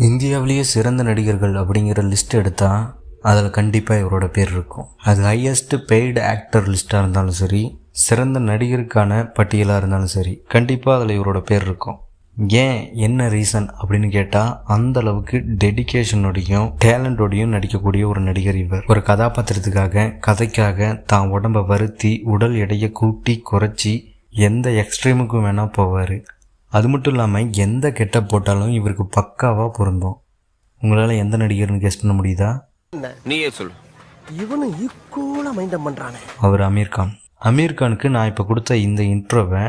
இந்தியாவிலேயே சிறந்த நடிகர்கள் அப்படிங்கிற லிஸ்ட் எடுத்தால் அதில் கண்டிப்பாக இவரோட பேர் இருக்கும். அது ஹையஸ்ட் பெய்டு ஆக்டர் லிஸ்ட்டாக இருந்தாலும் சரி, சிறந்த நடிகருக்கான பட்டியலாக இருந்தாலும் சரி, கண்டிப்பாக அதில் இவரோட பேர் இருக்கும். ஏன், என்ன ரீசன் அப்படின்னு கேட்டால், அந்த அளவுக்கு டெடிக்கேஷனோடையும் டேலண்டோடையும் நடிக்கக்கூடிய ஒரு நடிகர் இவர். ஒரு கதாபாத்திரத்துக்காக, கதைக்காக தான் உடம்பை வருத்தி உடல் எடையை கூட்டி குறைச்சி எந்த எக்ஸ்ட்ரீமுக்கும் வேணால் போவார். அது மட்டும் இல்லாமல் எந்த கெட்டப் போட்டாலும் இவருக்கு பக்காவாக பொருந்தும். உங்களால் எந்த நடிகர்னு கெஸ் பண்ண முடியுதா? நீயே சொல்லு. இவனு ஈக்குவலா மைண்டம் பண்றானே. அவர் அமீர் கான். அமீர் கானுக்கு நான் இப்போ கொடுத்த இந்த இன்ட்ரோவை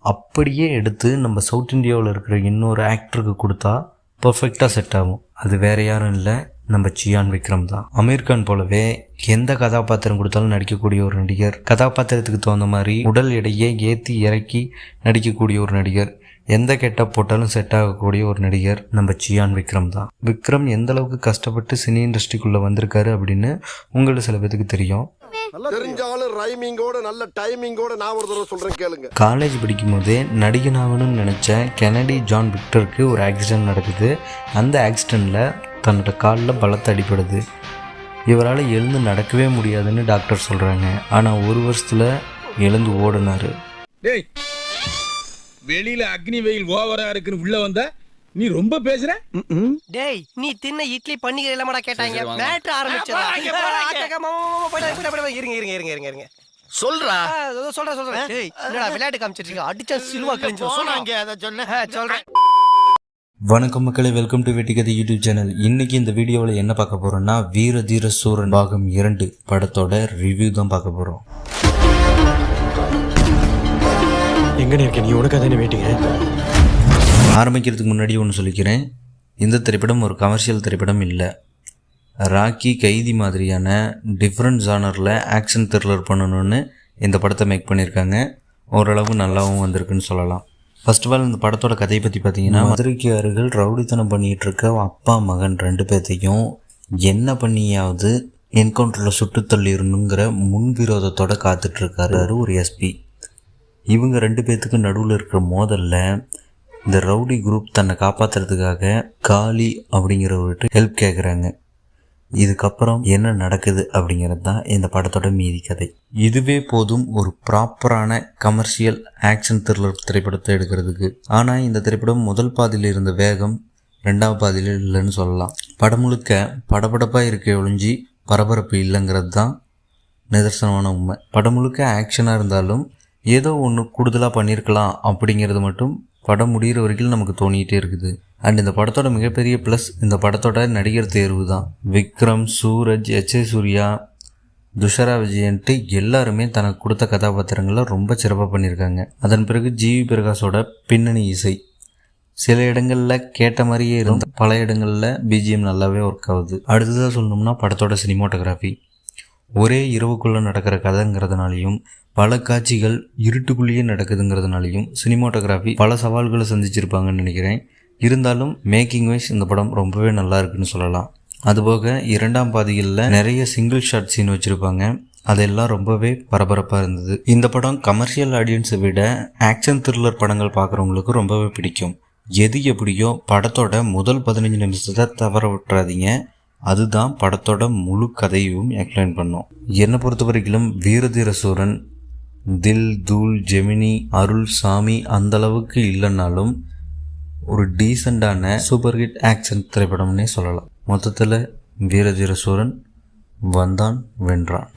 அப்படியே எடுத்து நம்ம சவுத் இந்தியாவில் இருக்கிற இன்னொரு ஆக்டருக்கு கொடுத்தா பர்ஃபெக்டாக செட் ஆகும். அது வேற யாரும் இல்லை, நம்ம சியான் விக்ரம் தான். அமீர் கான் போலவே எந்த கதாபாத்திரம் கொடுத்தாலும் நடிக்கக்கூடிய ஒரு நடிகர், கதாபாத்திரத்துக்கு தகுந்த மாதிரி உடல் எடையை ஏற்றி இறக்கி நடிக்கக்கூடிய ஒரு நடிகர், எந்த கெட்டப் போட்டாலும் செட் ஆகக்கூடிய ஒரு நடிகர் நம்ம சியான் விக்ரம் தான். விக்ரம் எந்த அளவுக்கு கஷ்டப்பட்டு சினி இண்டஸ்ட்ரிக்குள்ளே வந்திருக்காரு அப்படின்னு உங்களுக்கு சில பேருக்கு தெரியும். காலேஜ் படிக்கும் போதே நடிகனாகணும்னு நினச்ச கெனடி ஜான் விக்டருக்கு ஒரு ஆக்சிடென்ட் நடக்குது. அந்த ஆக்சிடெண்ட்டில் தன்னோட காலில் பலத்த அடிப்படுது. இவரால் எழுந்து நடக்கவே முடியாதுன்னு டாக்டர் சொல்கிறாங்க. ஆனால் ஒரு வருஷத்தில் எழுந்து ஓடினார். வெளியில அக்னி வெயில் ஓவரா இருக்குன்னு உள்ள வந்த நீ ரொம்ப பேசுற. டேய், நீ தின்ன இட்லி பன்னிகை இல்லமாடா கேட்டாங்க. மேட்ரு ஆரம்பிச்சதா? இருங்க சொல்றா. சொல்றேன். டேய், என்னடா விளையாட்டு காமிச்சிட்டீங்க? அடிச்சா சிலுவா கிழிஞ்சு. சொன்னாங்க, அத சொல்றேன். வணக்கம் மக்களே, வெல்கம் டு வெட்டிகதை யூடியூப் சேனல். இன்னைக்கு இந்த வீடியோவில் என்ன பார்க்க போறோம்னா, வீர தீர சூரன் பாகம் 2 படத்தோட ரிவ்யூ தான் பார்க்க போறோம். எங்கன்னு இருக்க நீ? உனக்கு தானே வெயிட்டிங்க. ஆரம்பிக்கிறதுக்கு முன்னாடி ஒன்று சொல்லிக்கிறேன், இந்த திரைப்படம் ஒரு கமர்ஷியல் திரைப்படம் இல்லை. ராக்கி, கைதி மாதிரியான டிஃப்ரெண்ட் ஜானரில் ஆக்ஷன் த்ரில்லர் பண்ணணும்னு இந்த படத்தை மேக் பண்ணியிருக்காங்க. ஓரளவு நல்லாவும் வந்திருக்குன்னு சொல்லலாம். ஃபர்ஸ்ட் ஆஃப் ஆல் இந்த படத்தோட கதையை பற்றி பார்த்தீங்கன்னா, மதுரைக்கு அருகில் ரவுடித்தனம் பண்ணிகிட்டு இருக்க அப்பா மகன் 2 பேர்த்தையும் என்ன பண்ணியாவது என்கவுண்டரில் சுட்டு தள்ளிடணுங்கிற முன்விரோதத்தோடு காத்துட்ருக்காரு ஒரு எஸ்பி. இவங்க 2 பேர்த்துக்கு நடுவில் இருக்கிற மோதலில் இந்த ரவுடி குரூப் தன்னை காப்பாற்றுறதுக்காக காளி அப்படிங்கிறவர்கிட்ட ஹெல்ப் கேட்குறாங்க. இதுக்கப்புறம் என்ன நடக்குது அப்படிங்கிறது தான் இந்த படத்தோட மீதி கதை. இதுவே போதும் ஒரு ப்ராப்பரான கமர்ஷியல் ஆக்ஷன் த்ரில்லர் திரைப்படத்தை எடுக்கிறதுக்கு. ஆனால் இந்த திரைப்படம் முதல் பாதியில் இருந்த வேகம் 2ஆவது பாதியில் இல்லைன்னு சொல்லலாம். படம் முழுக்க படபடப்பாக இருக்க ஒழிஞ்சி பரபரப்பு இல்லைங்கிறது தான் நிதர்சனமான உண்மை. படம் முழுக்க ஆக்ஷனாக இருந்தாலும் ஏதோ ஒன்று கூடுதலாக பண்ணியிருக்கலாம் அப்படிங்கிறது மட்டும் படம் முடிகிற வரைக்கும் நமக்கு தோணிகிட்டே இருக்குது. அண்ட் இந்த படத்தோட மிகப்பெரிய ப்ளஸ் இந்த படத்தோட நடிகர் தேர்வு தான். விக்ரம், சூரஜ், எச்.ஏ. சூர்யா, துஷரா விஜயன்ட்டு எல்லாருமே தனக்கு கொடுத்த கதாபாத்திரங்களை ரொம்ப சிறப்பாக பண்ணியிருக்காங்க. அதன் பிறகு ஜிவி பிரகாஷோட பின்னணி இசை சில இடங்களில் கேட்ட மாதிரியே இருந்த, பல இடங்களில் பிஜிஎம் நல்லாவே ஒர்க் ஆகுது. அடுத்ததாக சொல்லணும்னா படத்தோட சினிமோட்டோகிராஃபி. ஒரே இரவுக்குள்ளே நடக்கிற கதைங்கிறதுனாலையும் பல காட்சிகள் இருட்டுக்குள்ளேயே நடக்குதுங்கிறதுனாலையும் சினிமோட்டோகிராஃபி பல சவால்களை சந்திச்சிருப்பாங்கன்னு நினைக்கிறேன். இருந்தாலும் மேக்கிங் வைஸ் இந்த படம் ரொம்பவே நல்லா இருக்குன்னு சொல்லலாம். அதுபோக 2ஆம் பாதிகளில் நிறைய சிங்கிள் ஷாட் சீன் வச்சுருப்பாங்க. அதெல்லாம் ரொம்பவே பரபரப்பாக இருந்தது. இந்த படம் கமர்ஷியல் ஆடியன்ஸை விட ஆக்ஷன் த்ரில்லர் படங்கள் பார்க்குறவங்களுக்கு ரொம்பவே பிடிக்கும். எது எப்படியோ படத்தோட முதல் 15 நிமிஷத்தை தவற விட்டுறாதீங்க. அதுதான் படத்தோட முழு கதையும் எக்ஸ்பிளைன் பண்ணும். என்னை பொறுத்த வரைக்கும் வீரதீர சூரன், தில், தூள், ஜெமினி, அருள், சாமி அந்தளவுக்கு இல்லைன்னாலும் ஒரு டீசெண்டான சூப்பர் ஹிட் ஆக்ஷன் திரைப்படம்னே சொல்லலாம். மொத்தத்தில் வீரதீர சூரன் வந்தான் வென்றான்.